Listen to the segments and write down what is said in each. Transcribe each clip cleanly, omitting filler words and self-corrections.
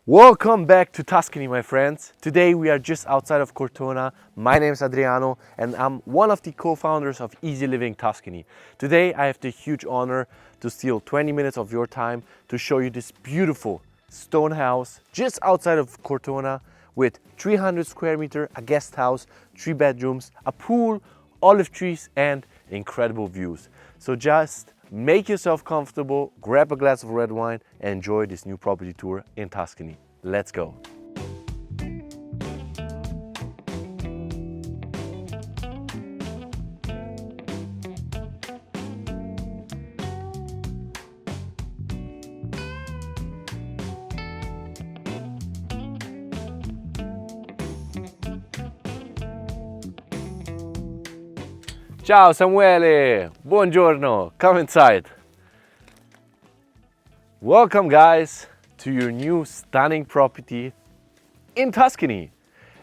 Welcome back to Tuscany, my friends. Today we are just outside of Cortona. My name is Adriano and I'm one of the co-founders of Easyliving.tuscany. Today I have the huge honor to steal 20 minutes of your time to show you this beautiful stone house just outside of Cortona with 300 square meter, a guest house, 3 bedrooms, a pool, olive trees and incredible views. So just make yourself comfortable, grab a glass of red wine and enjoy this new property tour in Tuscany. Let's go. Ciao Samuele, buongiorno, come inside. Welcome guys to your new stunning property in Tuscany.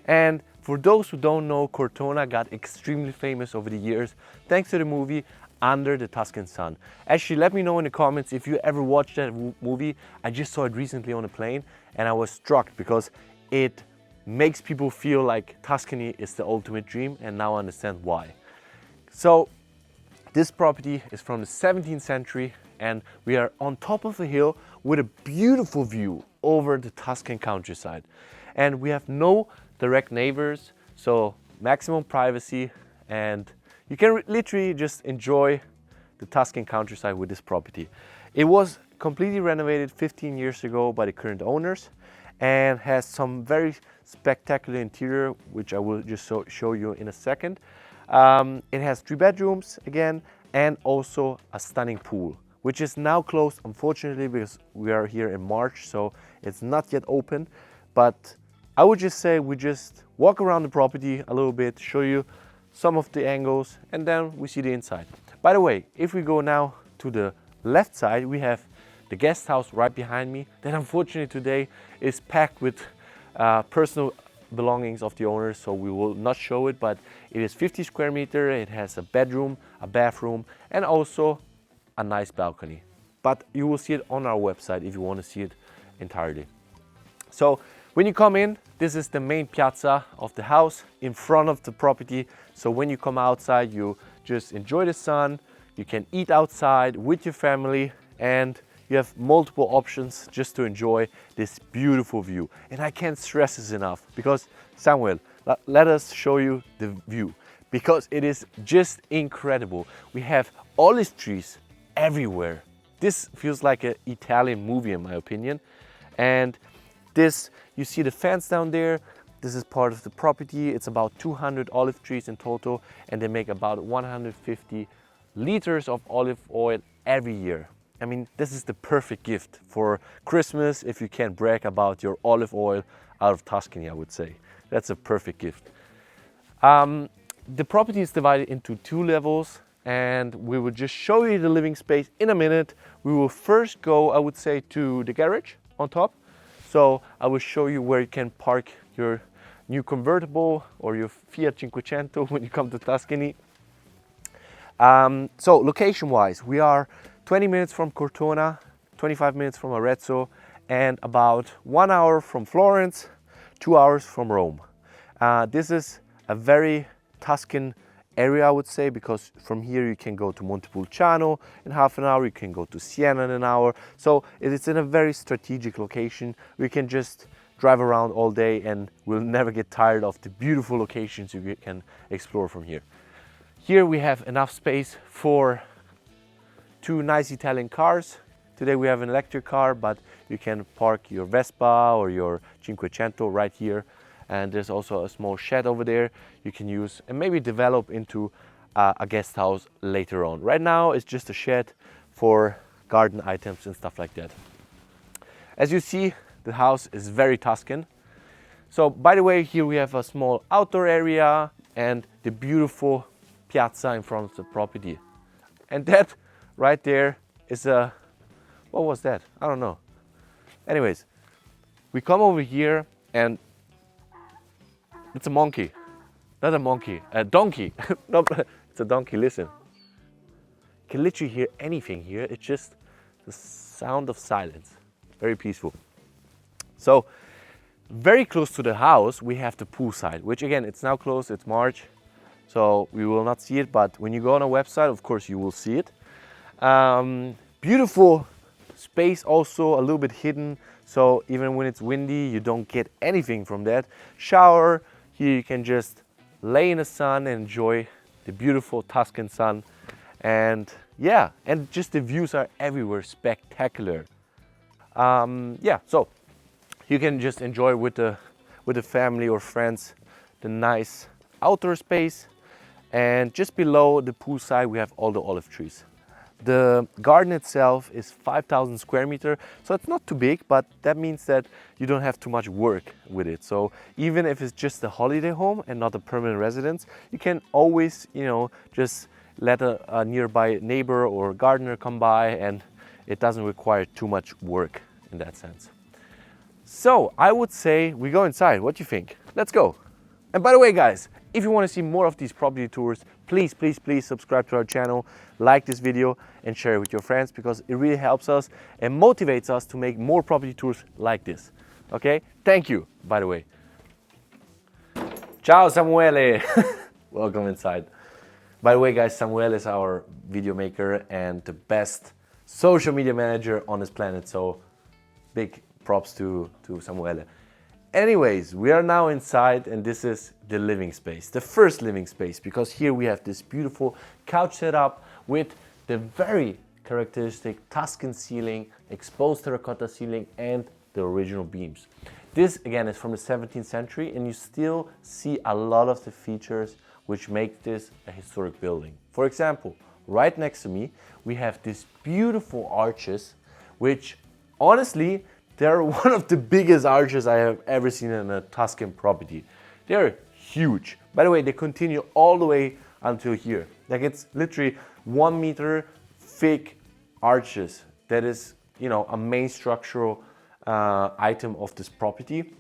And for those who don't know, Cortona got extremely famous over the years thanks to the movie Under the Tuscan Sun. Actually, let me know in the comments if you ever watched that movie. I just saw it recently on a plane and I was struck because it makes people feel like Tuscany is the ultimate dream, and now I understand why. So this property is from the 17th century and we are on top of a hill with a beautiful view over the Tuscan countryside. And we have no direct neighbors, so maximum privacy, and you can literally just enjoy the Tuscan countryside with this property. It was completely renovated 15 years ago by the current owners and has some very spectacular interior, which I will just show you in a second. It has 3 bedrooms again and also a stunning pool, which is now closed unfortunately because we are here in March, so it's not yet open. But I would just say we just walk around the property a little bit, show you some of the angles, and then we see the inside. By the way, if we go now to the left side, we have the guest house right behind me that unfortunately today is packed with personal belongings of the owners, so we will not show it, but it is 50 square meter. It has a bedroom, a bathroom and also a nice balcony, but you will see it on our website if you want to see it entirely. So when you come in, this is the main piazza of the house in front of the property. So when you come outside, you just enjoy the sun, you can eat outside with your family, and you have multiple options just to enjoy this beautiful view. And I can't stress this enough because Samuel, let us show you the view because it is just incredible. We have olive trees everywhere. This feels like an Italian movie in my opinion. And this, you see the fence down there. This is part of the property. It's about 200 olive trees in total and they make about 150 liters of olive oil every year. I mean, this is the perfect gift for Christmas if you can brag about your olive oil out of Tuscany, I would say. That's a perfect gift. The property is divided into 2 levels and we will just show you the living space in a minute. We will first go, I would say, to the garage on top. So I will show you where you can park your new convertible or your Fiat 500 when you come to Tuscany. So location-wise, we are 20 minutes from Cortona, 25 minutes from Arezzo, and about 1 hour from Florence, 2 hours from Rome. This is a very Tuscan area, I would say, because from here you can go to Montepulciano in half an hour, you can go to Siena in an hour. So it's in a very strategic location. We can just drive around all day and we'll never get tired of the beautiful locations you can explore from here. Here we have enough space for 2 nice Italian cars. Today we have an electric car, but you can park your Vespa or your 500 right here. And there's also a small shed over there you can use and maybe develop into a guest house later on. Right now it's just a shed for garden items and stuff like that. As you see, the house is very Tuscan. So by the way, here we have a small outdoor area and the beautiful piazza in front of the property. And that right there is a, what was that? I don't know. Anyways, we come over here and it's a monkey. Not a monkey, a donkey. No, it's a donkey, listen. You can literally hear anything here. It's just the sound of silence. Very peaceful. So very close to the house, we have the poolside, which again, it's now closed, it's March, so we will not see it, but when you go on our website, of course, you will see it. Beautiful space, also a little bit hidden, so even when it's windy, you don't get anything from that. Shower, here you can just lay in the sun and enjoy the beautiful Tuscan sun. And yeah, and just the views are everywhere, spectacular. Yeah, so you can just enjoy with the family or friends the nice outdoor space. And just below the poolside, we have all the olive trees. The garden itself is 5,000 square meters, so it's not too big, but that means that you don't have too much work with it. So even if it's just a holiday home and not a permanent residence, you can always, you know, just let a nearby neighbor or gardener come by, and it doesn't require too much work in that sense. So I would say we go inside. What do you think? Let's go. And by the way, guys, if you want to see more of these property tours, please subscribe to our channel, like this video and share it with your friends, because it really helps us and motivates us to make more property tours like this. Okay? Thank you, by the way. Ciao, Samuele. Welcome inside. By the way, guys, Samuel is our video maker and the best social media manager on this planet. So big props to Samuele. Anyways, we are now inside, and this is the living space, the first living space, because here we have this beautiful couch setup with the very characteristic Tuscan ceiling, exposed terracotta ceiling, and the original beams. This again is from the 17th century, and you still see a lot of the features which make this a historic building. For example, right next to me, we have these beautiful arches, which honestly, they're one of the biggest arches I have ever seen in a Tuscan property. They're huge. By the way, they continue all the way until here. Like, it's literally 1 meter thick arches. That is, you know, a main structural item of this property.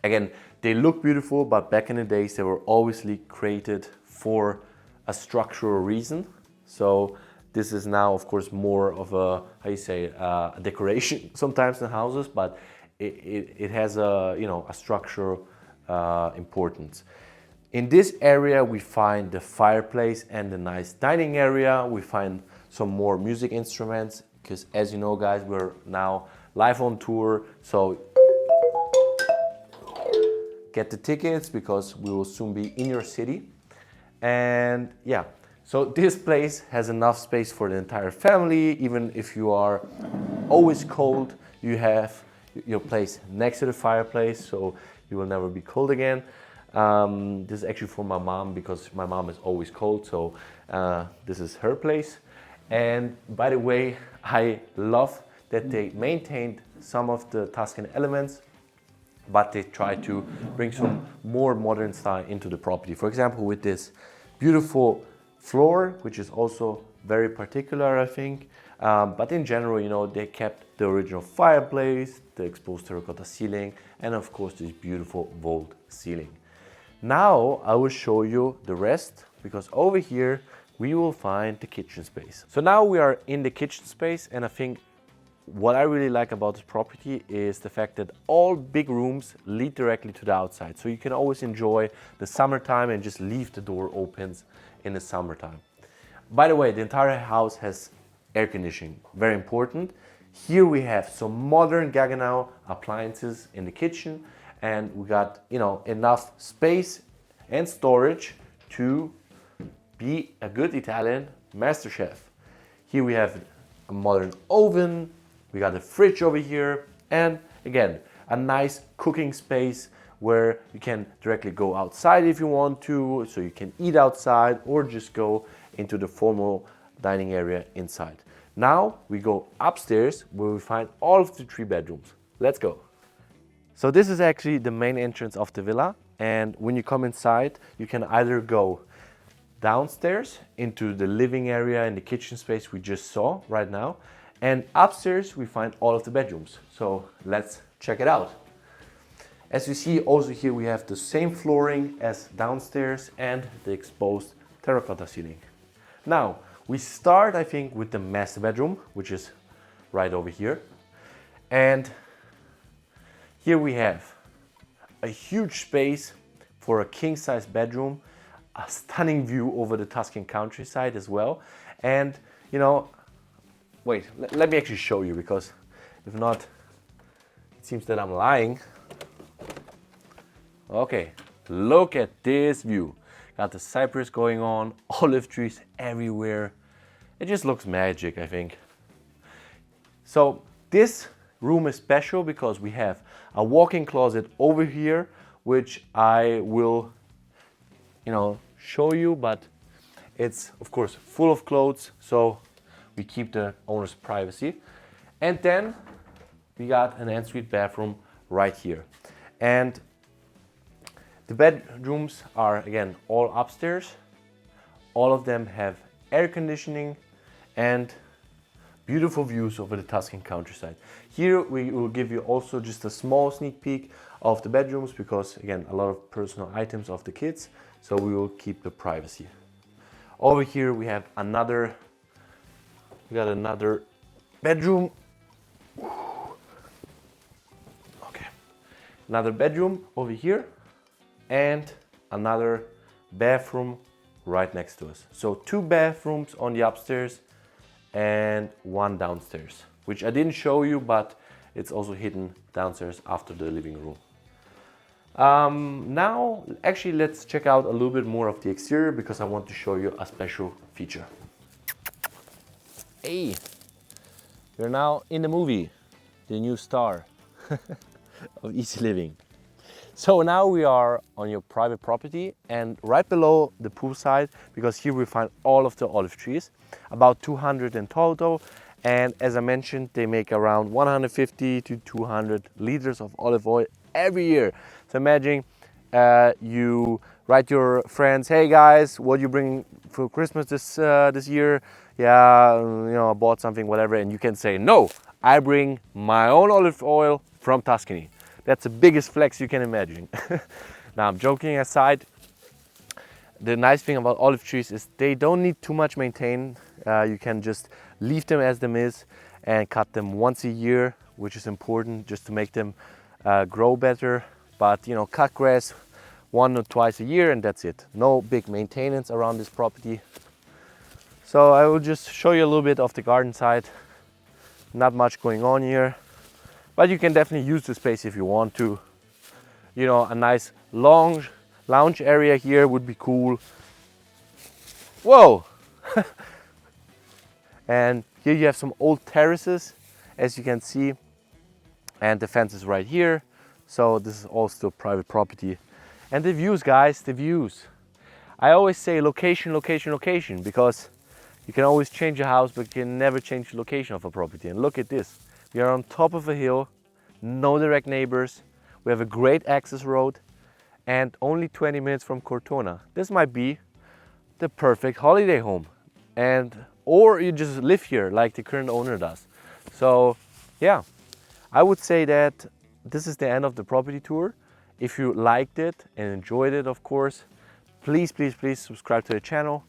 Again, they look beautiful, but back in the days, they were obviously created for a structural reason. So this is now, of course, more of a, how you say, a decoration sometimes in houses, but it has a, you know, a structural importance. In this area, we find the fireplace and the nice dining area. We find some more music instruments, because as you know, guys, we're now live on tour. So get the tickets, because we will soon be in your city. And yeah. So this place has enough space for the entire family. Even if you are always cold, you have your place next to the fireplace, so you will never be cold again. This is actually for my mom, because my mom is always cold, so this is her place. And by the way, I love that they maintained some of the Tuscan elements, but they try to bring some more modern style into the property. For example, with this beautiful floor, which is also very particular, I think. But in general, you know, they kept the original fireplace, the exposed terracotta ceiling, and of course this beautiful vault ceiling. Now I will show you the rest, because over here we will find the kitchen space. So now we are in the kitchen space, and I think what I really like about this property is the fact that all big rooms lead directly to the outside. So you can always enjoy the summertime and just leave the door open in the summertime. By the way, the entire house has air conditioning, very important. Here we have some modern Gaggenau appliances in the kitchen, and we got, you know, enough space and storage to be a good Italian master chef. Here we have a modern oven, we got a fridge over here, and again, a nice cooking space where you can directly go outside if you want to, so you can eat outside or just go into the formal dining area inside. Now we go upstairs, where we find all of the 3 bedrooms. Let's go. So this is actually the main entrance of the villa, and when you come inside, you can either go downstairs into the living area and the kitchen space we just saw right now, and upstairs we find all of the bedrooms. So let's check it out. As you see, also here we have the same flooring as downstairs and the exposed terracotta ceiling. Now, we start, I think, with the master bedroom, which is right over here. And Here we have a huge space for a king-size bedroom, a stunning view over the Tuscan countryside as well. And you know, wait, let me actually show you, because if not, it seems that I'm lying. Okay, look at this view. Got the cypress going on, olive trees everywhere. It just looks magic, I think. So this room is special because we have a walk-in closet over here, which I will, show you, but it's of course full of clothes, so we keep the owner's privacy. And then we got an ensuite bathroom right here. And the bedrooms are again all upstairs. All of them have air conditioning and beautiful views over the Tuscan countryside. Here we will give you also just a small sneak peek of the bedrooms, because again, a lot of personal items of the kids, so we will keep the privacy. Over here we have another bedroom. Okay, another bedroom over here, and another bathroom right next to us. So 2 bathrooms on the upstairs and 1 downstairs, which I didn't show you, but it's also hidden downstairs after the living room. Now, actually, let's check out a little bit more of the exterior, because I want to show you a special feature. Hey, you're now in the movie, the new star of Easy Living. So now we are on your private property, and right below the poolside, because here we find all of the olive trees, about 200 in total. And as I mentioned, they make around 150 to 200 liters of olive oil every year. So imagine you write your friends, hey guys, what you bring for Christmas this year? Yeah, I bought something, whatever. And you can say, no, I bring my own olive oil from Tuscany. That's the biggest flex you can imagine. Now, I'm joking aside. The nice thing about olive trees is they don't need too much maintenance. You can just leave them as them is and cut them once a year, which is important just to make them grow better. But cut grass 1 or 2 a year, and that's it. No big maintenance around this property. So I will just show you a little bit of the garden side. Not much going on here, but you can definitely use the space if you want to. A nice lounge area here would be cool. Whoa! And here you have some old terraces, as you can see, and the fence is right here. So this is all still private property. And the views, guys, the views. I always say location, location, location, because you can always change a house, but you can never change the location of a property. And look at this. We are on top of a hill, no direct neighbors. We have a great access road and only 20 minutes from Cortona. This might be the perfect holiday home, or you just live here like the current owner does. So yeah, I would say that this is the end of the property tour. If you liked it and enjoyed it, of course, please subscribe to the channel,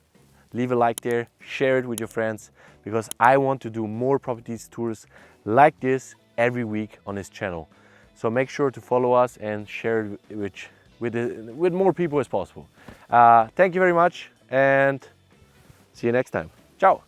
leave a like there, share it with your friends, because I want to do more properties tours like this every week on this channel. So make sure to follow us and share it with more people as possible. Thank you very much, and see you next time. Ciao.